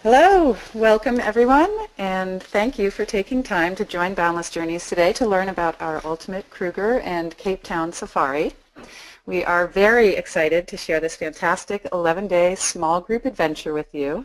Hello, welcome everyone, and thank you for taking time to join Boundless Journeys today to learn about our Ultimate Kruger and Cape Town Safari. We are very excited to share this fantastic 11-day small group adventure with you.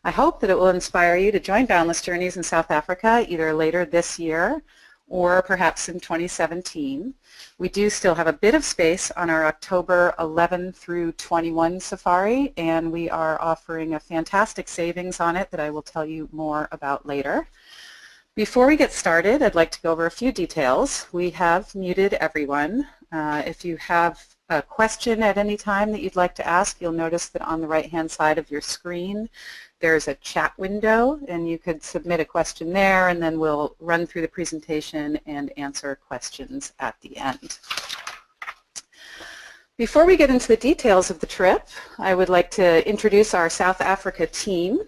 I hope that it will inspire you to join Boundless Journeys in South Africa either later this year or perhaps in 2017. We do still have a bit of space on our October 11 through 21 safari, and we are offering a fantastic savings on it that I will tell you more about later. Before we get started, I'd like to go over a few details. We have muted everyone. If you have a question at any time that you'd like to ask, you'll notice that on the right-hand side of your screen there's a chat window, and you could submit a question there, and then we'll run through the presentation and answer questions at the end. Before we get into the details of the trip, I would like to introduce our South Africa team.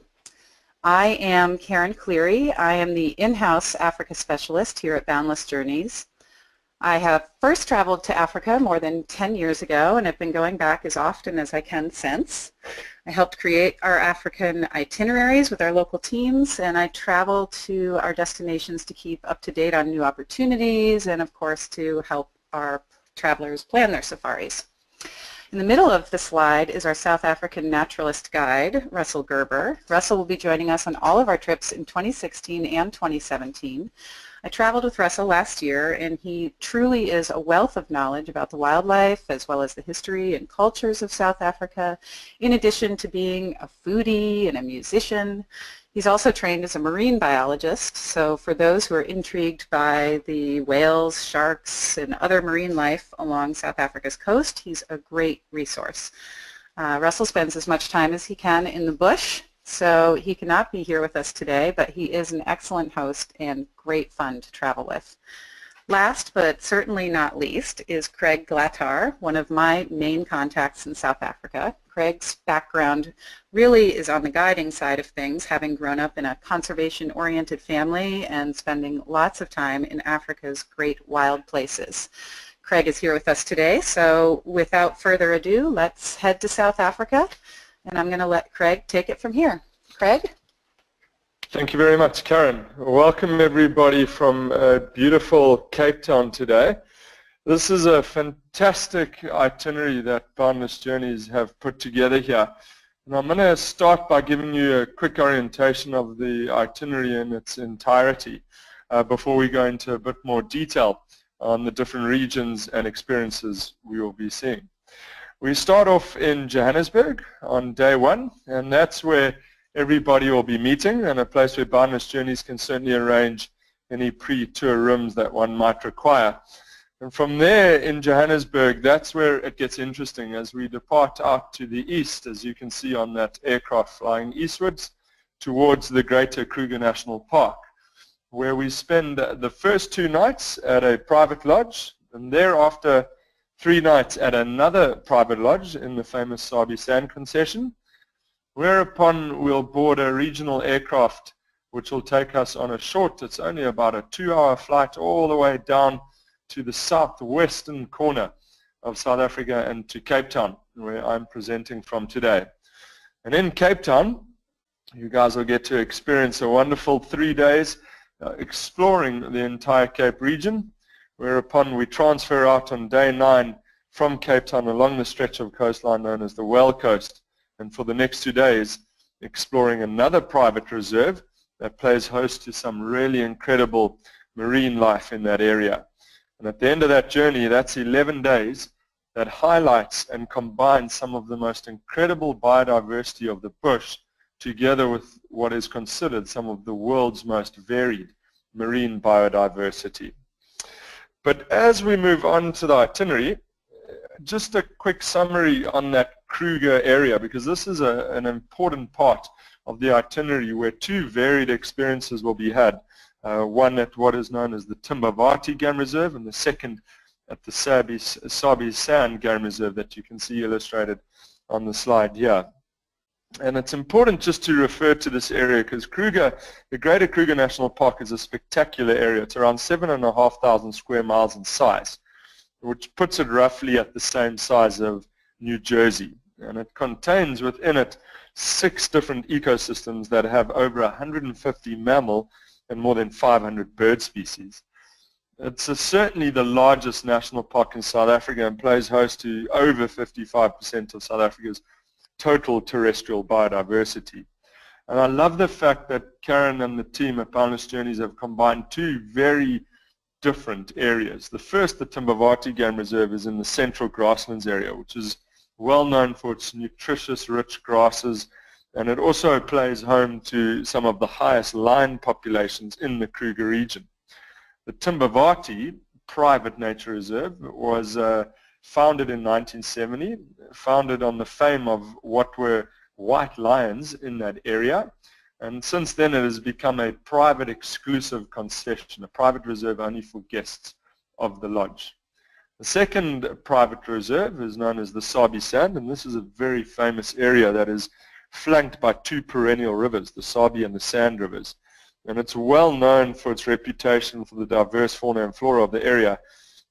I am Karen Cleary. I am the in-house Africa specialist here at Boundless Journeys. I have first traveled to Africa more than 10 years ago and have been going back as often as I can since. I helped create our African itineraries with our local teams, and I travel to our destinations to keep up to date on new opportunities and, of course, to help our travelers plan their safaris. In the middle of the slide is our South African naturalist guide, Russell Gerber. Russell will be joining us on all of our trips in 2016 and 2017. I traveled with Russell last year, and he truly is a wealth of knowledge about the wildlife as well as the history and cultures of South Africa, in addition to being a foodie and a musician. He's also trained as a marine biologist, so for those who are intrigued by the whales, sharks, and other marine life along South Africa's coast, he's a great resource. Russell spends as much time as he can in the bush, so he cannot be here with us today, but he is an excellent host and great fun to travel with. Last, but certainly not least, is Craig Glatar, one of my main contacts in South Africa. Craig's background really is on the guiding side of things, having grown up in a conservation-oriented family and spending lots of time in Africa's great wild places. Craig is here with us today, so without further ado, let's head to South Africa, and I'm going to let Craig take it from here. Craig? Thank you very much, Karen. Welcome everybody from beautiful Cape Town today. This is a fantastic itinerary that Boundless Journeys have put together here. And I'm going to start by giving you a quick orientation of the itinerary in its entirety before we go into a bit more detail on the different regions and experiences we will be seeing. We start off in Johannesburg on day one, and that's where everybody will be meeting, and a place where Boundless Journeys can certainly arrange any pre-tour rooms that one might require. And from there in Johannesburg, that's where it gets interesting as we depart out to the east, as you can see on that aircraft flying eastwards towards the Greater Kruger National Park, where we spend the first 2 nights at a private lodge, and thereafter 3 nights at another private lodge in the famous Sabi Sand concession, whereupon we'll board a regional aircraft which will take us on a short, it's only about a 2-hour flight all the way down to the southwestern corner of South Africa and to Cape Town, where I'm presenting from today. And in Cape Town, you guys will get to experience a wonderful 3 days exploring the entire Cape region, whereupon we transfer out on day 9 from Cape Town along the stretch of coastline known as the Well Coast, and for the next 2 days exploring another private reserve that plays host to some really incredible marine life in that area. And at the end of that journey, that's 11 days that highlights and combines some of the most incredible biodiversity of the bush together with what is considered some of the world's most varied marine biodiversity. But as we move on to the itinerary, just a quick summary on that Kruger area, because this is an important part of the itinerary where 2 varied experiences will be had. One at what is known as the Timbavati Game Reserve, and the second at the Sabi Sand Game Reserve that you can see illustrated on the slide here. And it's important just to refer to this area because Kruger, the Greater Kruger National Park, is a spectacular area. It's around 7,500 square miles in size, which puts it roughly at the same size of New Jersey. And it contains within it 6 different ecosystems that have over 150 mammal and more than 500 bird species. It's certainly the largest national park in South Africa and plays host to over 55% of South Africa's total terrestrial biodiversity. And I love the fact that Karen and the team at Boundless Journeys have combined 2 very different areas. The first, the Timbavati Game Reserve, is in the central grasslands area, which is well known for its nutritious, rich grasses, and it also plays home to some of the highest lion populations in the Kruger region. The Timbavati Private Nature Reserve was founded in 1970, founded on the fame of what were white lions in that area, and since then it has become a private exclusive concession, a private reserve only for guests of the lodge. The second private reserve is known as the Sabi Sand, and this is a very famous area that is flanked by 2 perennial rivers, the Sabi and the Sand rivers. And it's well known for its reputation for the diverse fauna and flora of the area,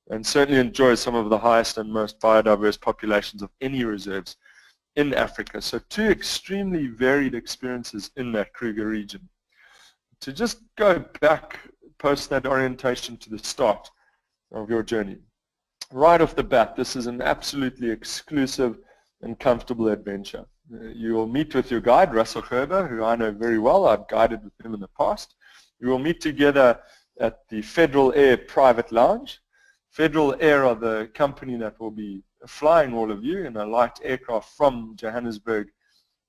and certainly enjoys some of the highest and most biodiverse populations of any reserves in Africa. So 2 extremely varied experiences in that Kruger region. To just go back post that orientation to the start of your journey, right off the bat, this is an absolutely exclusive and comfortable adventure. You will meet with your guide, Russell Gerber, who I know very well. I've guided with him in the past. You will meet together at the Federal Air Private Lounge. Federal Air are the company that will be flying all of you in a light aircraft from Johannesburg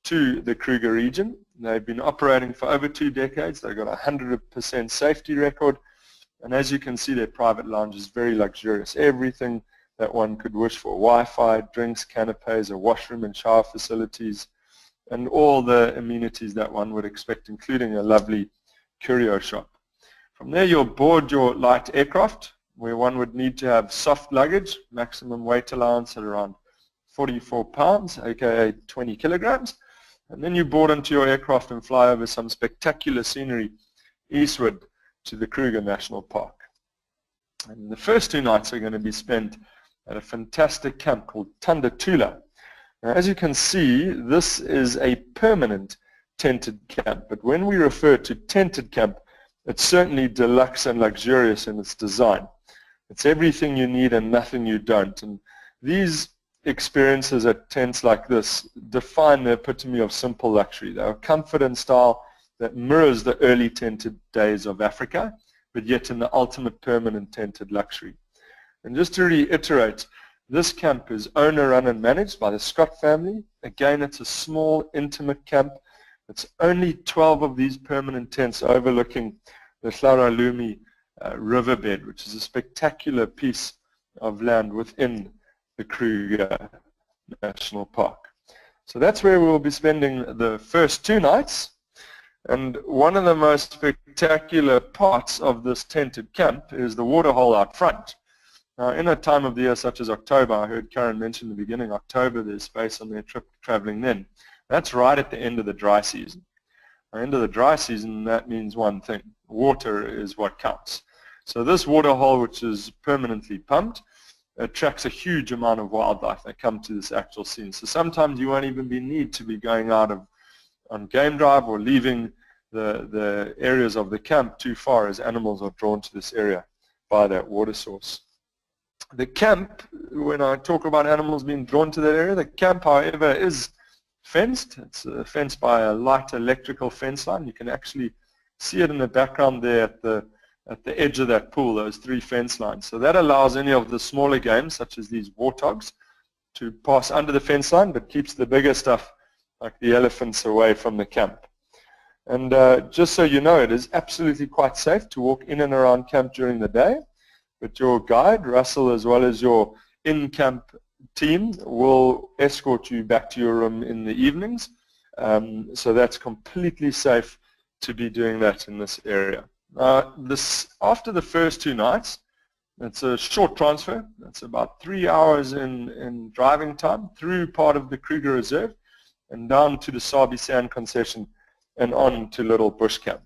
to the Kruger region. They've been operating for over 2 decades. They've got a 100% safety record. And as you can see, their private lounge is very luxurious. Everything that one could wish for: Wi-Fi, drinks, canapes, a washroom and shower facilities, and all the amenities that one would expect, including a lovely curio shop. From there, you'll board your light aircraft, where one would need to have soft luggage, maximum weight allowance at around 44 pounds, aka 20 kilograms. And then you board into your aircraft and fly over some spectacular scenery eastward to the Kruger National Park. And the first 2 nights are going to be spent at a fantastic camp called Thandatula. Now, as you can see, this is a permanent tented camp, but when we refer to tented camp, it's certainly deluxe and luxurious in its design. It's everything you need and nothing you don't. And these experiences at tents like this define the epitome of simple luxury. They're comfort and style that mirrors the early tented days of Africa, but yet in the ultimate permanent tented luxury. And just to reiterate, this camp is owner-run and managed by the Scott family. Again, it's a small, intimate camp. It's only 12 of these permanent tents overlooking the Hlaralumi riverbed, which is a spectacular piece of land within the Kruger National Park. So that's where we'll be spending the first 2 nights. And one of the most spectacular parts of this tented camp is the waterhole out front. Now, in a time of the year such as October, I heard Karen mention in the beginning, October, there's space on their trip traveling then. That's right at the end of the dry season. At the end of the dry season, that means one thing: water is what counts. So this waterhole, which is permanently pumped, attracts a huge amount of wildlife that come to this actual scene. So sometimes you won't even need to be going out on game drive or leaving the areas of the camp too far, as animals are drawn to this area by that water source. The camp, when I talk about animals being drawn to that area, the camp, however, is fenced. It's fenced by a light electrical fence line. You can actually see it in the background there at the edge of that pool, those 3 fence lines. So that allows any of the smaller games, such as these warthogs, to pass under the fence line, but keeps the bigger stuff, like the elephants, away from the camp. And just so you know, it is absolutely quite safe to walk in and around camp during the day, but your guide, Russell, as well as your in-camp team, will escort you back to your room in the evenings. So that's completely safe to be doing that in this area. After the first 2 nights, it's a short transfer. It's about 3 hours in driving time through part of the Kruger Reserve and down to the Sabi Sand concession and on to Little Bush Camp.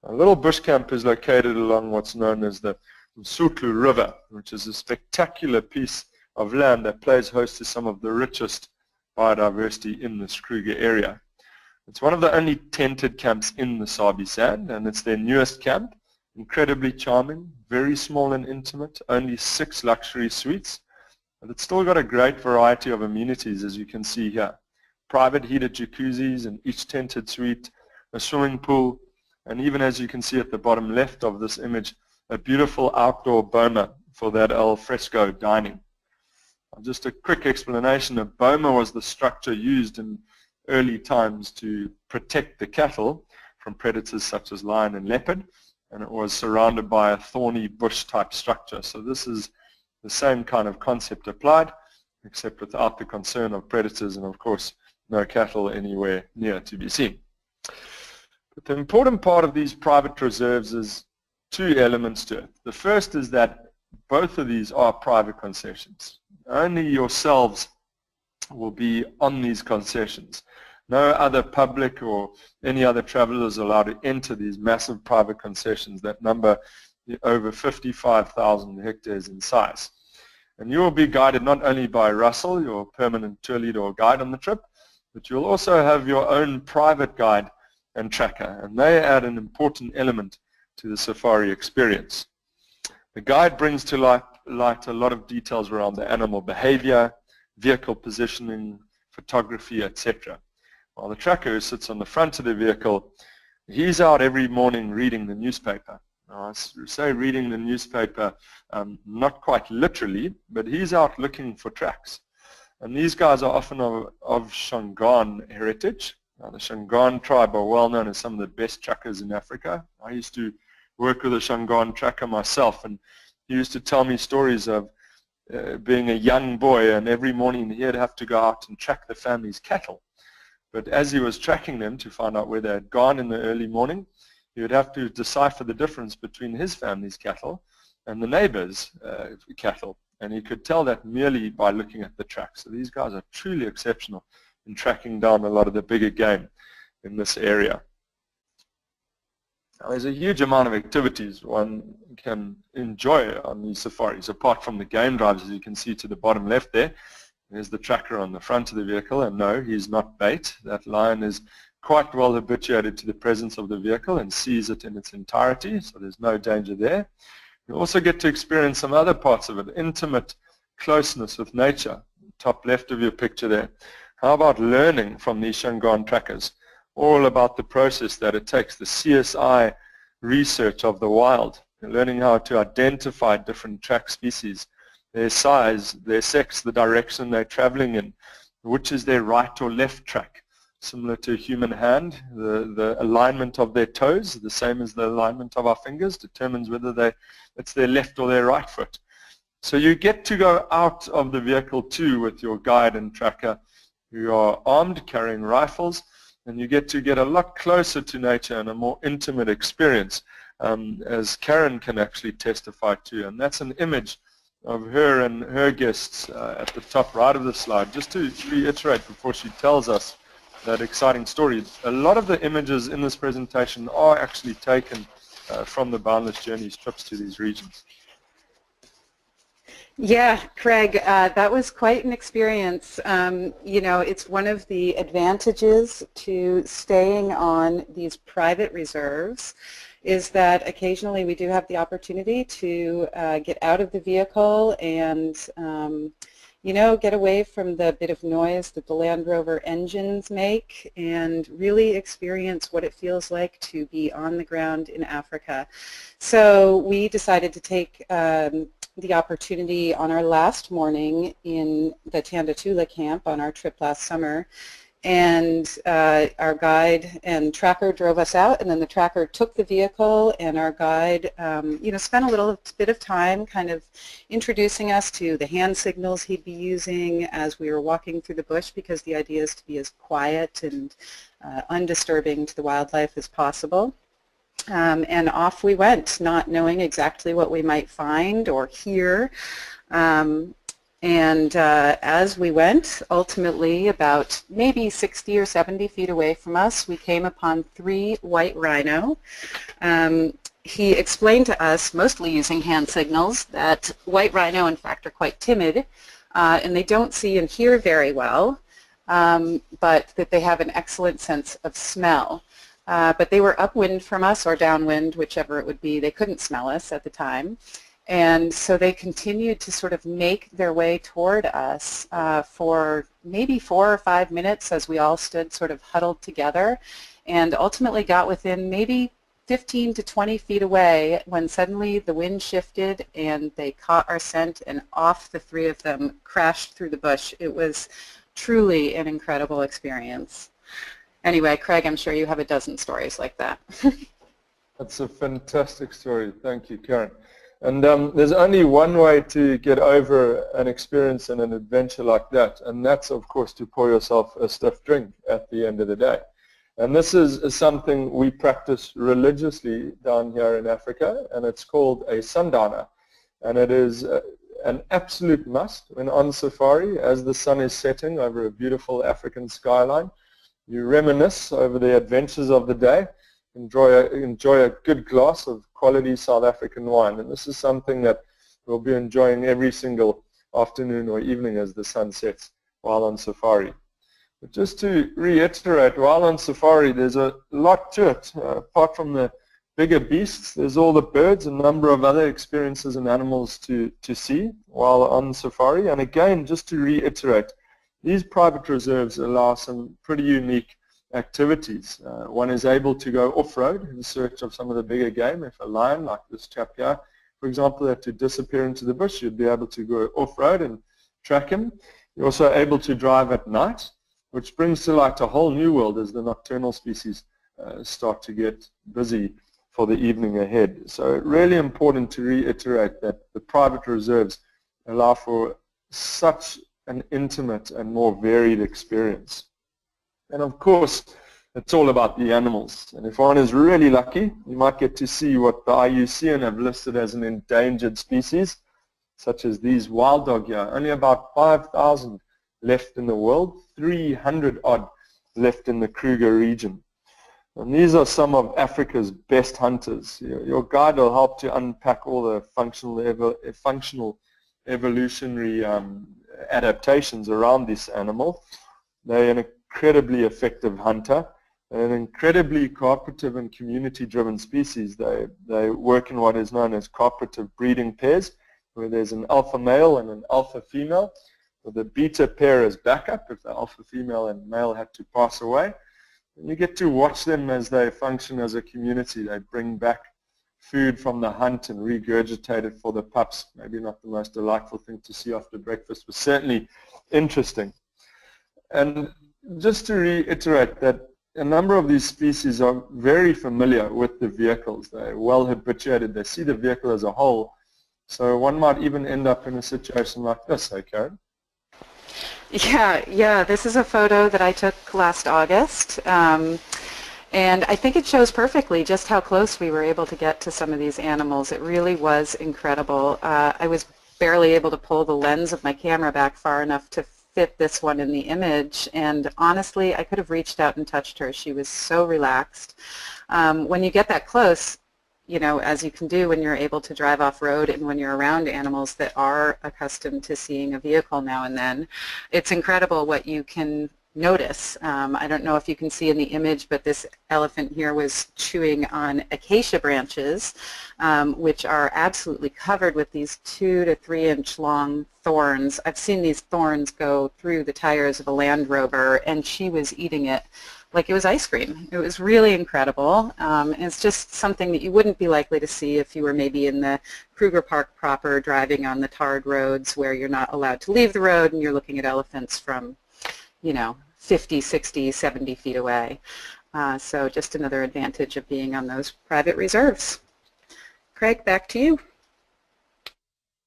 Little Bush Camp is located along what's known as the Msutlu River, which is a spectacular piece of land that plays host to some of the richest biodiversity in this Kruger area. It's one of the only tented camps in the Sabi Sand, and it's their newest camp. Incredibly charming, very small and intimate, only 6 luxury suites, but it's still got a great variety of amenities, as you can see here. Private heated jacuzzis in each tented suite, a swimming pool, and even as you can see at the bottom left of this image, a beautiful outdoor boma for that al fresco dining. Just a quick explanation, a boma was the structure used in early times to protect the cattle from predators such as lion and leopard, and it was surrounded by a thorny bush type structure. So this is the same kind of concept applied, except without the concern of predators and of course no cattle anywhere near to be seen. But the important part of these private reserves is 2 elements to it. The first is that both of these are private concessions. Only yourselves will be on these concessions. No other public or any other traveler is allowed to enter these massive private concessions that number over 55,000 hectares in size. And you will be guided not only by Russell, your permanent tour leader or guide on the trip, but you'll also have your own private guide and tracker, and they add an important element to the safari experience. The guide brings to light a lot of details around the animal behavior, vehicle positioning, photography, etc. While the tracker who sits on the front of the vehicle, he's out every morning reading the newspaper. Now, I say reading the newspaper, not quite literally, but he's out looking for tracks. And these guys are often of Shangaan heritage. Now, the Shangaan tribe are well known as some of the best trackers in Africa. I used to work with a Shangaan tracker myself, and he used to tell me stories of being a young boy, and every morning he'd have to go out and track the family's cattle. But as he was tracking them to find out where they had gone in the early morning, he would have to decipher the difference between his family's cattle and the neighbor's cattle. And he could tell that merely by looking at the tracks. So these guys are truly exceptional in tracking down a lot of the bigger game in this area. Now, there's a huge amount of activities one can enjoy on these safaris, apart from the game drives, as you can see to the bottom left there. There's the tracker on the front of the vehicle, and no, he's not bait. That lion is quite well habituated to the presence of the vehicle and sees it in its entirety, so there's no danger there. You also get to experience some other parts of it, intimate closeness with nature, top left of your picture there. How about learning from these Shangaan trackers, all about the process that it takes, the CSI research of the wild, learning how to identify different track species, their size, their sex, the direction they're traveling in, which is their right or left track. Similar to a human hand, the alignment of their toes, the same as the alignment of our fingers, determines whether it's their left or their right foot. So you get to go out of the vehicle too with your guide and tracker who are armed, carrying rifles, and you get to get a lot closer to nature and a more intimate experience, as Karen can actually testify to. And that's an image of her and her guests at the top right of the slide. Just to reiterate before she tells us that exciting story, a lot of the images in this presentation are actually taken from the Boundless Journeys trips to these regions. Yeah, Craig, that was quite an experience. You know, it's one of the advantages to staying on these private reserves is that occasionally we do have the opportunity to get out of the vehicle and you know, get away from the bit of noise that the Land Rover engines make and really experience what it feels like to be on the ground in Africa. So we decided to take the opportunity on our last morning in the Tandatula camp on our trip last summer, and our guide and tracker drove us out, and then the tracker took the vehicle, and our guide you know, spent a little bit of time kind of introducing us to the hand signals he'd be using as we were walking through the bush, because the idea is to be as quiet and undisturbing to the wildlife as possible. And off we went, not knowing exactly what we might find or hear. And as we went, ultimately about maybe 60 or 70 feet away from us, we came upon 3 white rhino. He explained to us, mostly using hand signals, that white rhino in fact are quite timid and they don't see and hear very well. but that they have an excellent sense of smell. But they were upwind from us or downwind, whichever it would be. They couldn't smell us at the time. And so they continued to sort of make their way toward us for maybe 4 or 5 minutes as we all stood sort of huddled together, and ultimately got within maybe 15 to 20 feet away when suddenly the wind shifted and they caught our scent, and off the three of them crashed through the bush. It was truly an incredible experience. Anyway, Craig, I'm sure you have a dozen stories like that. That's a fantastic story. Thank you, Karen. And there's only one way to get over an experience and an adventure like that, and that's, of course, to pour yourself a stiff drink at the end of the day. And this is something we practice religiously down here in Africa, and it's called a sundowner. And it is an absolute must when on safari as the sun is setting over a beautiful African skyline. You reminisce over the adventures of the day, enjoy a good glass of quality South African wine, and this is something that we'll be enjoying every single afternoon or evening as the sun sets while on safari. But just to reiterate, while on safari there's a lot to it. Apart from the bigger beasts, there's all the birds, a number of other experiences and animals to see while on safari. And again, just to reiterate, these private reserves allow some pretty unique activities. One is able to go off-road in search of some of the bigger game. If a lion, like this chap here, for example, had to disappear into the bush, you'd be able to go off-road and track him. You're also able to drive at night, which brings to light a whole new world as the nocturnal species start to get busy for the evening ahead. So really important to reiterate that the private reserves allow for such an intimate and more varied experience. And of course, it's all about the animals. And if one is really lucky, you might get to see what the IUCN have listed as an endangered species, such as these wild dog here. Only about 5,000 left in the world, 300 odd left in the Kruger region. And these are some of Africa's best hunters. Your guide will help to unpack all the functional evolutionary adaptations around this animal. They're an incredibly effective hunter, an incredibly cooperative and community-driven species. They work in what is known as cooperative breeding pairs, where there's an alpha male and an alpha female, with a beta pair as backup if the alpha female and male had to pass away. And you get to watch them as they function as a community. They bring back food from the hunt and regurgitate it for the pups. Maybe not the most delightful thing to see after breakfast, but certainly interesting. And just to reiterate that a number of these species are very familiar with the vehicles. They're well habituated. They see the vehicle as a whole. So one might even end up in a situation like this, hey Karen? Yeah, this is a photo that I took last August. And I think it shows perfectly just how close we were able to get to some of these animals. It really was incredible. I was barely able to pull the lens of my camera back far enough to fit this one in the image, and honestly I could have reached out and touched her. She was so relaxed. When you get that close, you know, as you can do when you're able to drive off-road and when you're around animals that are accustomed to seeing a vehicle now and then, it's incredible what you can notice. I don't know if you can see in the image, but this elephant here was chewing on acacia branches, which are absolutely covered with these 2 to 3 inch long thorns. I've seen these thorns go through the tires of a Land Rover, and she was eating it like it was ice cream. It was really incredible. And it's just something that you wouldn't be likely to see if you were maybe in the Kruger Park proper, driving on the tarred roads where you're not allowed to leave the road and you're looking at elephants from, you know, 50, 60, 70 feet away. So just another advantage of being on those private reserves. Craig, back to you.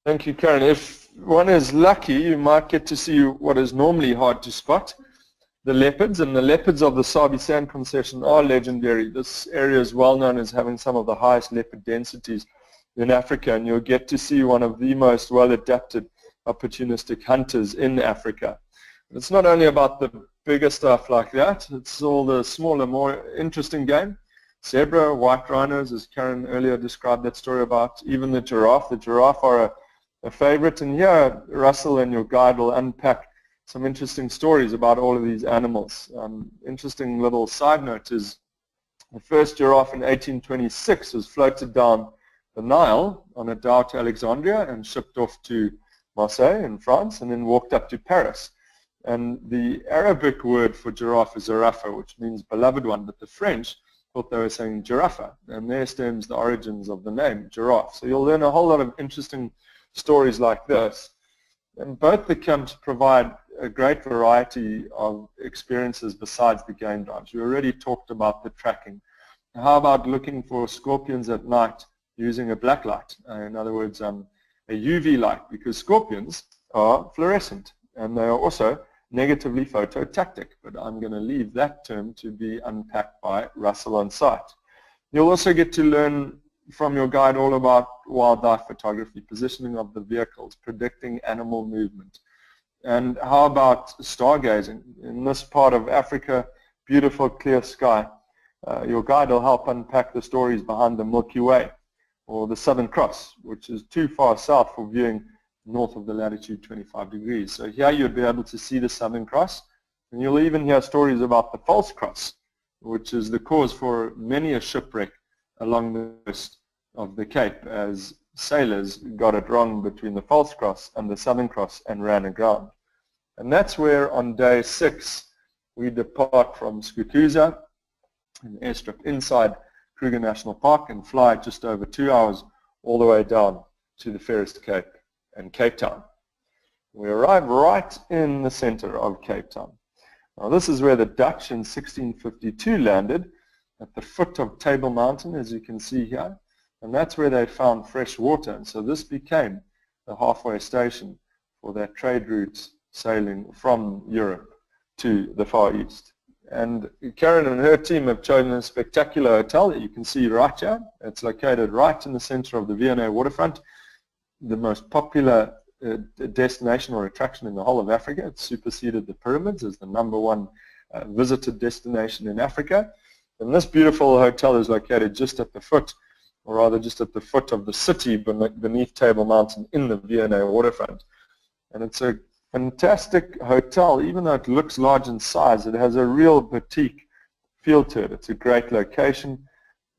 Thank you, Karen. If one is lucky, you might get to see what is normally hard to spot, the leopards. And the leopards of the Sabi Sand Concession are legendary. This area is well known as having some of the highest leopard densities in Africa, and you'll get to see one of the most well-adapted opportunistic hunters in Africa. It's not only about the bigger stuff like that, it's all the smaller, more interesting game. Zebra, white rhinos, as Karen earlier described that story about, even the giraffe. The giraffe are a favorite, and here Russell and your guide will unpack some interesting stories about all of these animals. Interesting little side note is the first giraffe in 1826 was floated down the Nile on a dhow to Alexandria and shipped off to Marseille in France, and then walked up to Paris. And the Arabic word for giraffe is zarafa, which means beloved one, but the French thought they were saying giraffa, and there stems the origins of the name giraffe. So you'll learn a whole lot of interesting stories like this. And both the camps provide a great variety of experiences besides the game drives. We already talked about the tracking. How about looking for scorpions at night using a black light? In other words, a UV light, because scorpions are fluorescent and they are also negatively phototactic, but I'm going to leave that term to be unpacked by Russell on site. You'll also get to learn from your guide all about wildlife photography, positioning of the vehicles, predicting animal movement. And how about stargazing? In this part of Africa, beautiful clear sky. Your guide will help unpack the stories behind the Milky Way or the Southern Cross, which is too far south for viewing north of the latitude 25 degrees. So here you'd be able to see the Southern Cross, and you'll even hear stories about the false cross, which is the cause for many a shipwreck along the coast of the Cape, as sailors got it wrong between the false cross and the Southern Cross and ran aground. And that's where on day 6 we depart from Skukuza, an airstrip inside Kruger National Park, and fly just over 2 hours all the way down to the Ferris Cape and Cape Town. We arrive right in the center of Cape Town. Now this is where the Dutch in 1652 landed, at the foot of Table Mountain, as you can see here, and that's where they found fresh water, and so this became the halfway station for their trade routes sailing from Europe to the Far East. And Karen and her team have chosen a spectacular hotel that you can see right here. It's located right in the center of the V&A waterfront, the most popular destination or attraction in the whole of Africa. It's superseded the pyramids as the #1 visited destination in Africa. And this beautiful hotel is located just at the foot, or rather just at the foot of the city beneath Table Mountain in the V&A waterfront. And it's a fantastic hotel. Even though it looks large in size, it has a real boutique feel to it. It's a great location.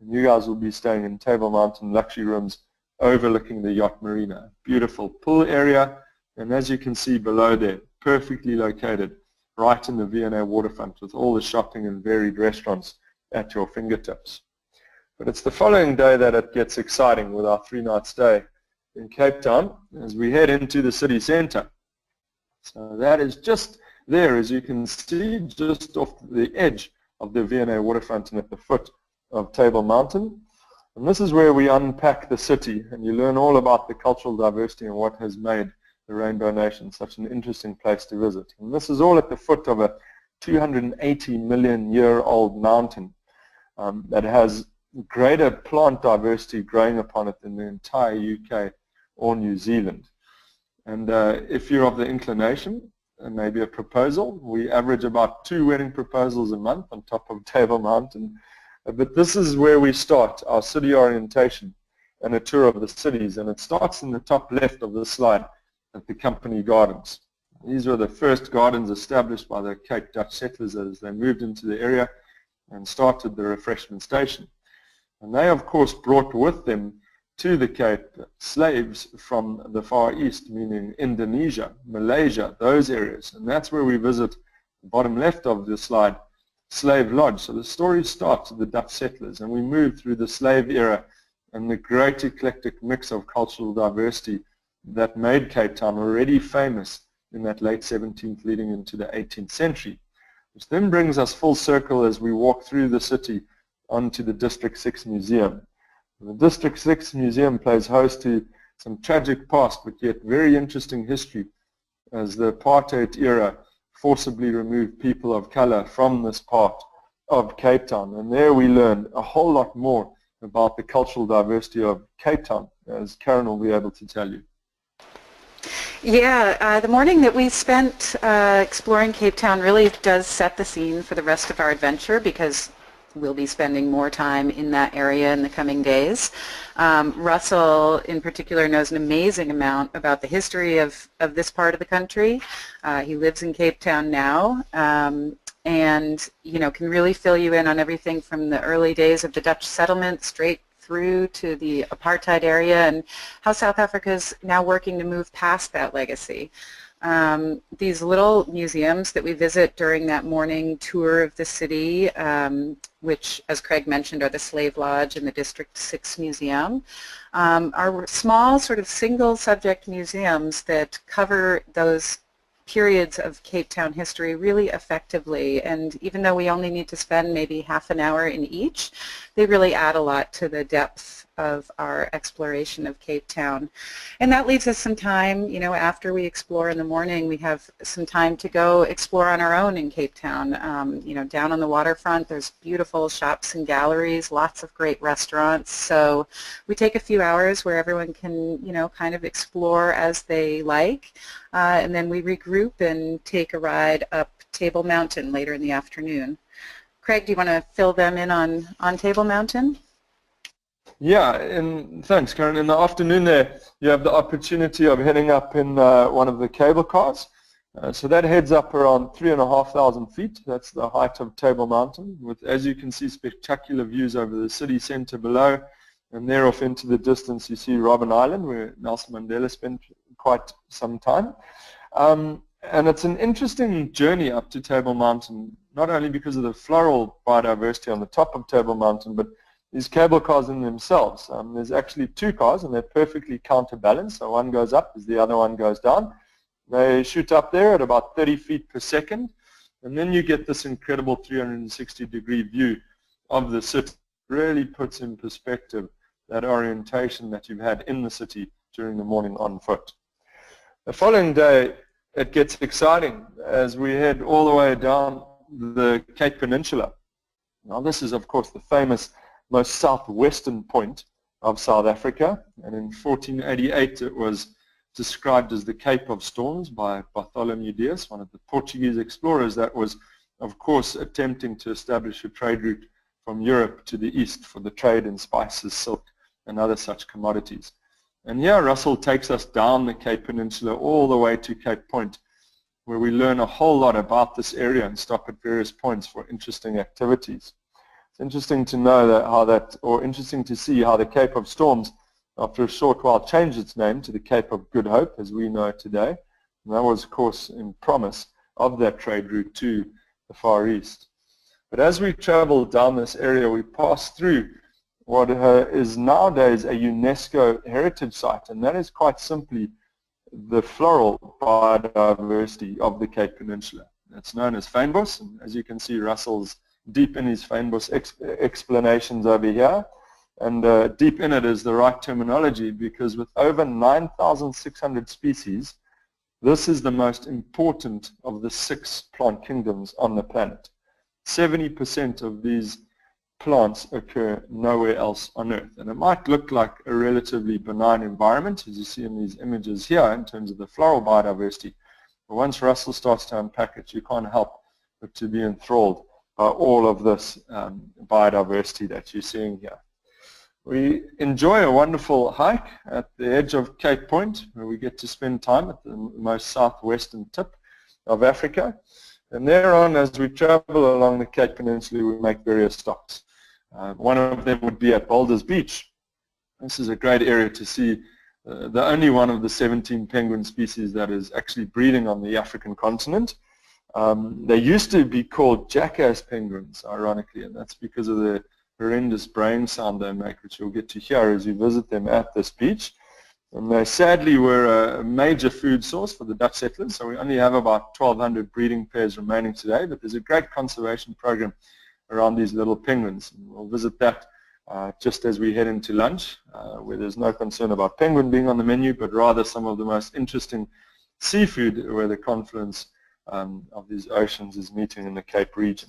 And you guys will be staying in Table Mountain luxury rooms overlooking the yacht marina. Beautiful pool area, and as you can see below there, perfectly located right in the V&A waterfront with all the shopping and varied restaurants at your fingertips. But it's the following day that it gets exciting with our 3-night stay in Cape Town as we head into the city center. So that is just there, as you can see, just off the edge of the V&A waterfront and at the foot of Table Mountain. And this is where we unpack the city and you learn all about the cultural diversity and what has made the Rainbow Nation such an interesting place to visit. And this is all at the foot of a 280 million year old mountain that has greater plant diversity growing upon it than the entire UK or New Zealand. And if you're of the inclination, and maybe a proposal, we average about 2 wedding proposals a month on top of Table Mountain. But this is where we start our city orientation and a tour of the cities, and it starts in the top left of the slide at the Company Gardens. These were the first gardens established by the Cape Dutch settlers as they moved into the area and started the refreshment station. And they of course brought with them to the Cape slaves from the Far East, meaning Indonesia, Malaysia, those areas, and that's where we visit the bottom left of the slide, Slave Lodge. So the story starts with the Dutch settlers and we move through the slave era and the great eclectic mix of cultural diversity that made Cape Town already famous in that late 17th leading into the 18th century, which then brings us full circle as we walk through the city onto the District 6 Museum. The District 6 Museum plays host to some tragic past but yet very interesting history as the apartheid era forcibly removed people of color from this part of Cape Town. And there we learn a whole lot more about the cultural diversity of Cape Town, as Karen will be able to tell you. Yeah, the morning that we spent exploring Cape Town really does set the scene for the rest of our adventure, because we'll be spending more time in that area in the coming days. Russell, in particular, knows an amazing amount about the history of this part of the country. He lives in Cape Town now, and can really fill you in on everything from the early days of the Dutch settlement straight through to the apartheid area and how South Africa is now working to move past that legacy. These little museums that we visit during that morning tour of the city, which, as Craig mentioned, are the Slave Lodge and the District 6 Museum, are small sort of single subject museums that cover those periods of Cape Town history really effectively, and even though we only need to spend maybe half an hour in each, they really add a lot to the depth of our exploration of Cape Town. And that leaves us some time, after we explore in the morning, we have some time to go explore on our own in Cape Town. Down on the waterfront, there's beautiful shops and galleries, lots of great restaurants, so we take a few hours where everyone can, kind of explore as they like, and then we regroup and take a ride up Table Mountain later in the afternoon. Craig, do you want to fill them in on Table Mountain? Yeah, and thanks, Karen. In the afternoon there, you have the opportunity of heading up in one of the cable cars. So that heads up around 3,500 feet. That's the height of Table Mountain, with, as you can see, spectacular views over the city centre below. And there off into the distance, you see Robben Island, where Nelson Mandela spent quite some time. And it's an interesting journey up to Table Mountain, not only because of the floral biodiversity on the top of Table Mountain, but these cable cars in themselves. There's actually two cars, and they're perfectly counterbalanced. So one goes up as the other one goes down. They shoot up there at about 30 feet per second, and then you get this incredible 360-degree view of the city. Really puts in perspective that orientation that you've had in the city during the morning on foot. The following day, it gets exciting as we head all the way down the Cape Peninsula. Now this is, of course, the famous most southwestern point of South Africa, and in 1488 it was described as the Cape of Storms by Bartholomew Dias, one of the Portuguese explorers that was, of course, attempting to establish a trade route from Europe to the east for the trade in spices, silk, and other such commodities. And here Russell takes us down the Cape Peninsula all the way to Cape Point, where we learn a whole lot about this area and stop at various points for interesting activities. It's interesting to know interesting to see how the Cape of Storms, after a short while, changed its name to the Cape of Good Hope, as we know it today. And that was, of course, in promise of that trade route to the Far East. But as we travel down this area, we pass through what is nowadays a UNESCO heritage site, and that is quite simply the floral biodiversity of the Cape Peninsula. It's known as fynbos, and as you can see, Russell's deep in his fynbos explanations over here, and deep in it is the right terminology, because with over 9,600 species, this is the most important of the 6 plant kingdoms on the planet. 70% of these plants occur nowhere else on Earth, and it might look like a relatively benign environment, as you see in these images here, in terms of the floral biodiversity. But once Russell starts to unpack it, you can't help but to be enthralled by all of this biodiversity that you're seeing here. We enjoy a wonderful hike at the edge of Cape Point, where we get to spend time at the most southwestern tip of Africa. And thereon, as we travel along the Cape Peninsula, we make various stops. One of them would be at Boulders Beach. This is a great area to see the only one of the 17 penguin species that is actually breeding on the African continent. They used to be called jackass penguins, ironically, and that's because of the horrendous braying sound they make, which you'll get to hear as you visit them at this beach. And they sadly were a major food source for the Dutch settlers, so we only have about 1,200 breeding pairs remaining today, but there's a great conservation program around these little penguins. And we'll visit that just as we head into lunch, where there's no concern about penguin being on the menu, but rather some of the most interesting seafood where the confluence of these oceans is meeting in the Cape region.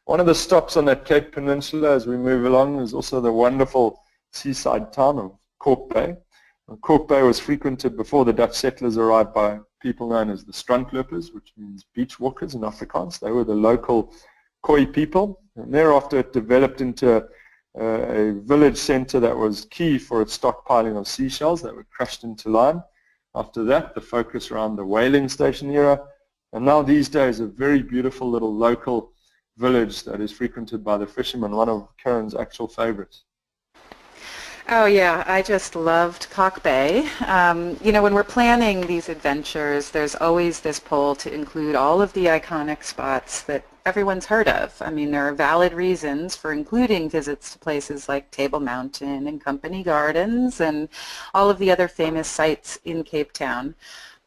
One of the stops on that Cape Peninsula as we move along is also the wonderful seaside town of Cork Bay. Cork Bay was frequented before the Dutch settlers arrived by people known as the strandlopers, which means beach walkers in Afrikaans. They were the local Khoi people And thereafter it developed into a village center that was key for its stockpiling of seashells that were crushed into lime. After that, the focus around the whaling station era, and now these days a very beautiful little local village that is frequented by the fishermen, one of Karen's actual favorites. Oh yeah, I just loved Cock Bay. You know, when we're planning these adventures, there's always this pull to include all of the iconic spots that everyone's heard of. I mean, there are valid reasons for including visits to places like Table Mountain and Company Gardens and all of the other famous sites in Cape Town.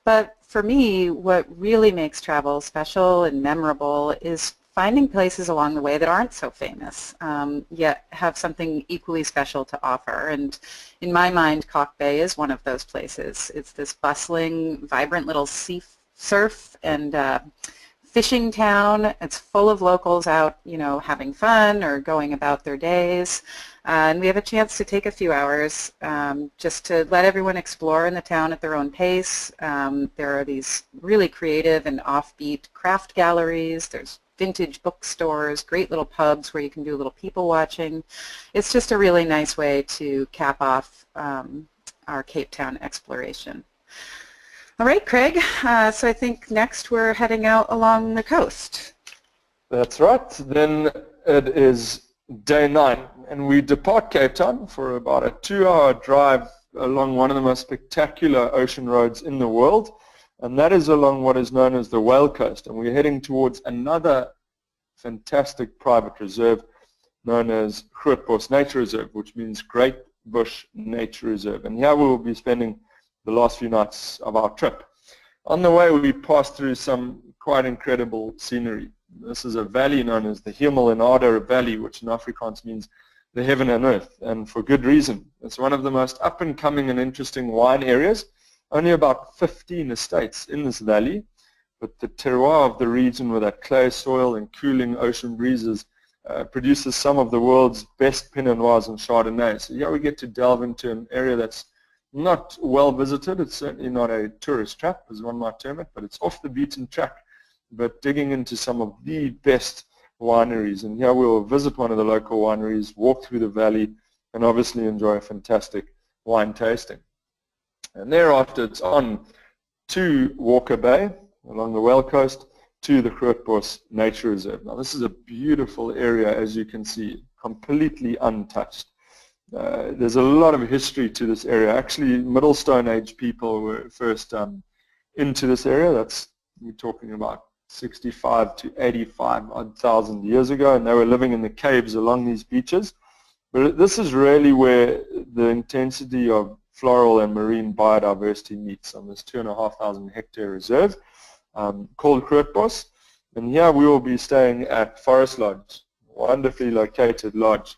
But for me, what really makes travel special and memorable is finding places along the way that aren't so famous, yet have something equally special to offer. And in my mind, Cock Bay is one of those places. It's this bustling, vibrant little surf and fishing town. It's full of locals out, you know, having fun or going about their days. And we have a chance to take a few hours just to let everyone explore in the town at their own pace. There are these really creative and offbeat craft galleries. There's vintage bookstores, great little pubs where you can do a little people watching. It's just a really nice way to cap off our Cape Town exploration. All right, Craig, so I think next we're heading out along the coast. That's right. Then it is day 9, and we depart Cape Town for about a 2-hour drive along one of the most spectacular ocean roads in the world, and that is along what is known as the Whale Coast, and we're heading towards another fantastic private reserve known as Grootbos Nature Reserve, which means Great Bush Nature Reserve, and here we will be spending the last few nights of our trip. On the way we passed through some quite incredible scenery. This is a valley known as the Hemel en Aarde Valley, which in Afrikaans means the heaven and earth, and for good reason. It's one of the most up-and-coming and interesting wine areas. Only about 15 estates in this valley, but the terroir of the region with that clay soil and cooling ocean breezes produces some of the world's best Pinot Noirs and Chardonnay. So here we get to delve into an area that's not well visited. It's certainly not a tourist trap, as one might term it, but it's off the beaten track, but digging into some of the best wineries. And here we'll visit one of the local wineries, walk through the valley, and obviously enjoy a fantastic wine tasting. And thereafter it's on to Walker Bay along the Whale Coast to the Grootbos Nature Reserve. Now this is a beautiful area, as you can see, completely untouched. There's a lot of history to this area. Actually, Middle Stone Age people were first into this area. That's, we're talking about 65 to 85,000 years ago, and they were living in the caves along these beaches. But this is really where the intensity of floral and marine biodiversity meets on this 2,500 hectare reserve called Grootbos. And here we will be staying at Forest Lodge, wonderfully located lodge.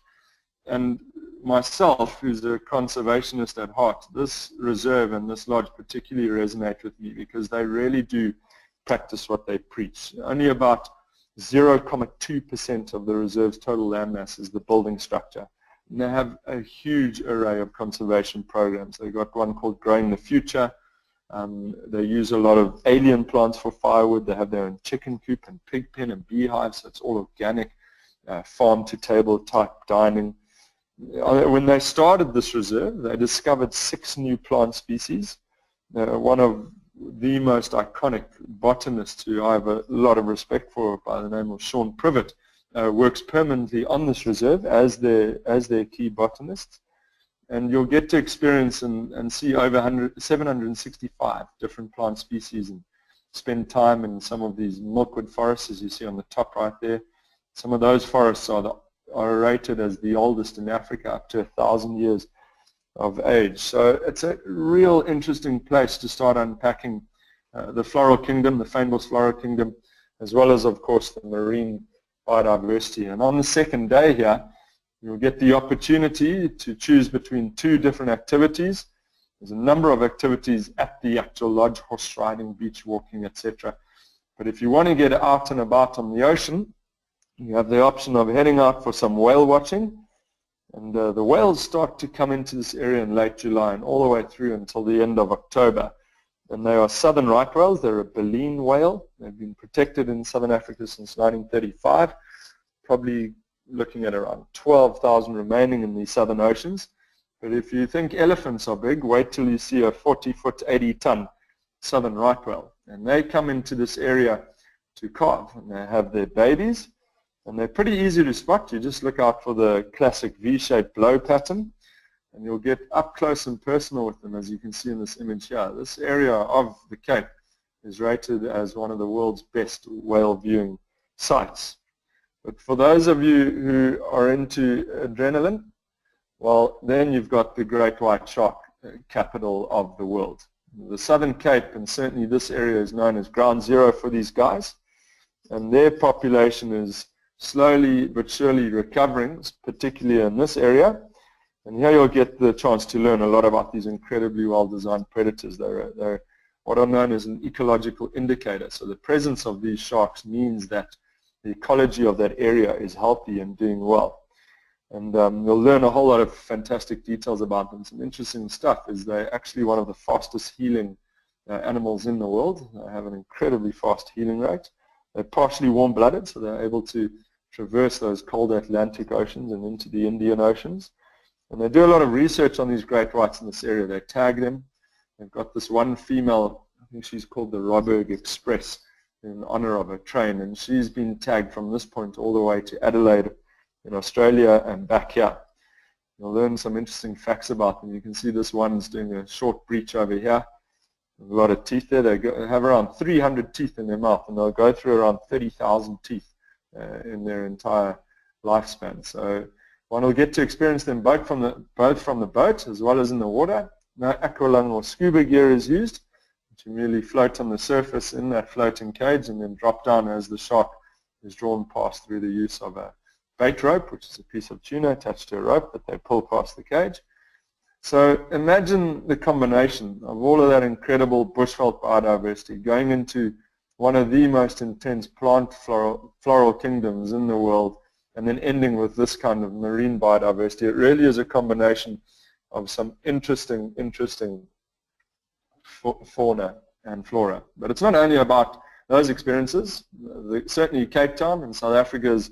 And myself, who's a conservationist at heart, this reserve and this lodge particularly resonate with me because they really do practice what they preach. Only about 0.2% of the reserve's total landmass is the building structure. And they have a huge array of conservation programs. They've got one called Growing the Future. They use a lot of alien plants for firewood. They have their own chicken coop and pig pen and beehive, so it's all organic, farm-to-table type dining. When they started this reserve, they discovered 6 new plant species. One of the most iconic botanists who I have a lot of respect for, by the name of Sean Privet, works permanently on this reserve as their key botanist. And you'll get to experience and see over 765 different plant species and spend time in some of these milkwood forests, as you see on the top right there. Some of those forests are rated as the oldest in Africa, up to 1,000 years of age. So it's a real interesting place to start unpacking the floral kingdom, the Fynbos floral kingdom, as well as, of course, the marine biodiversity. And on the second day here, you'll get the opportunity to choose between 2 different activities. There's a number of activities at the actual lodge: horse riding, beach walking, etc. But if you want to get out and about on the ocean, you have the option of heading out for some whale watching. And the whales start to come into this area in late July and all the way through until the end of October. And they are southern right whales. They're a baleen whale. They've been protected in southern Africa since 1935. Probably looking at around 12,000 remaining in the southern oceans. But if you think elephants are big, wait till you see a 40-foot, 80-ton southern right whale. And they come into this area to calve, and they have their babies, and they're pretty easy to spot. You just look out for the classic V-shaped blow pattern, and you'll get up close and personal with them, as you can see in this image here. This area of the Cape is rated as one of the world's best whale viewing sites. But for those of you who are into adrenaline, well, then you've got the great white shark capital of the world. The Southern Cape, and certainly this area, is known as ground zero for these guys, and their population is slowly but surely recovering, particularly in this area. And here you'll get the chance to learn a lot about these incredibly well-designed predators. They're what are known as an ecological indicator. So the presence of these sharks means that the ecology of that area is healthy and doing well. And you'll learn a whole lot of fantastic details about them. Some interesting stuff is they're actually one of the fastest healing animals in the world. They have an incredibly fast healing rate. They're partially warm-blooded, so they're able to traverse those cold Atlantic oceans and into the Indian Oceans. And they do a lot of research on these great whites in this area. They tag them. They've got this one female, I think she's called the Roberg Express, in honor of a train, and she's been tagged from this point all the way to Adelaide in Australia and back here. You'll learn some interesting facts about them. You can see this one's doing a short breach over here. A lot of teeth there. They have around 300 teeth in their mouth, and they'll go through around 30,000 teeth in their entire lifespan. So one will get to experience them both from the boat as well as in the water. No aqualung or scuba gear is used. You merely float on the surface in that floating cage and then drop down as the shark is drawn past through the use of a bait rope, which is a piece of tuna attached to a rope that they pull past the cage. So imagine the combination of all of that incredible bushveld biodiversity going into one of the most intense plant floral kingdoms in the world, and then ending with this kind of marine biodiversity. It really is a combination of some interesting fauna and flora. But it's not only about those experiences. Certainly Cape Town in South Africa has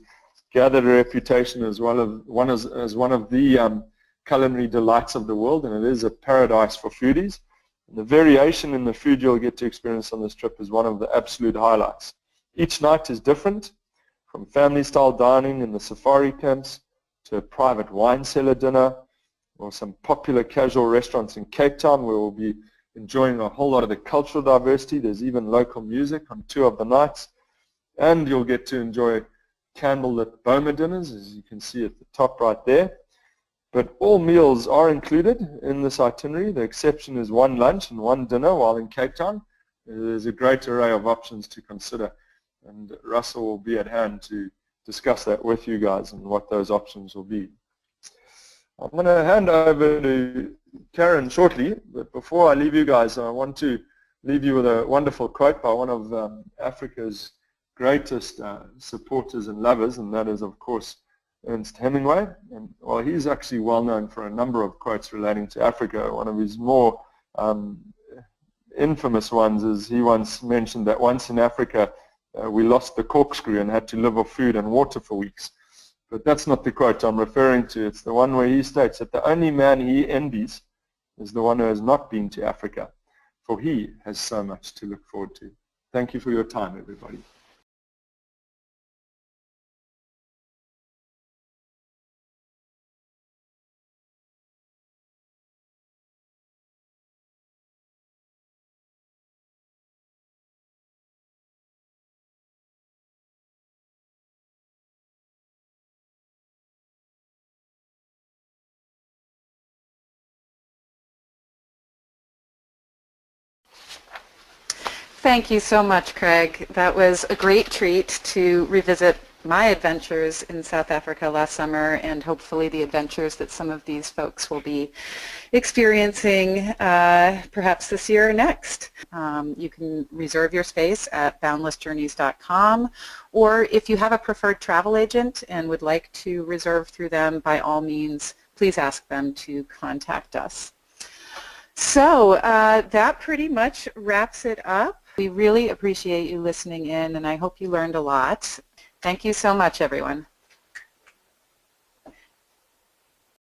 gathered a reputation as one of the culinary delights of the world, and it is a paradise for foodies. And the variation in the food you'll get to experience on this trip is one of the absolute highlights. Each night is different, from family-style dining in the safari camps to a private wine cellar dinner, or some popular casual restaurants in Cape Town where we'll be enjoying a whole lot of the cultural diversity. There's even local music on 2 of the nights, and you'll get to enjoy candlelit boma dinners, as you can see at the top right there. But all meals are included in this itinerary. The exception is 1 lunch and 1 dinner, while in Cape Town there's a great array of options to consider, and Russell will be at hand to discuss that with you guys and what those options will be. I'm going to hand over to Karen shortly, but before I leave you guys, I want to leave you with a wonderful quote by one of Africa's greatest supporters and lovers, and that is, of course, Ernest Hemingway. And well, he's actually well known for a number of quotes relating to Africa. One of his more infamous ones is he once mentioned that once in Africa we lost the corkscrew and had to live off food and water for weeks. But that's not the quote I'm referring to. It's the one where he states that the only man he envies is the one who has not been to Africa, for he has so much to look forward to. Thank you for your time, everybody. Thank you so much, Craig. That was a great treat to revisit my adventures in South Africa last summer, and hopefully the adventures that some of these folks will be experiencing perhaps this year or next. You can reserve your space at boundlessjourneys.com, or if you have a preferred travel agent and would like to reserve through them, by all means, please ask them to contact us. So that pretty much wraps it up. We really appreciate you listening in, and I hope you learned a lot. Thank you so much, everyone.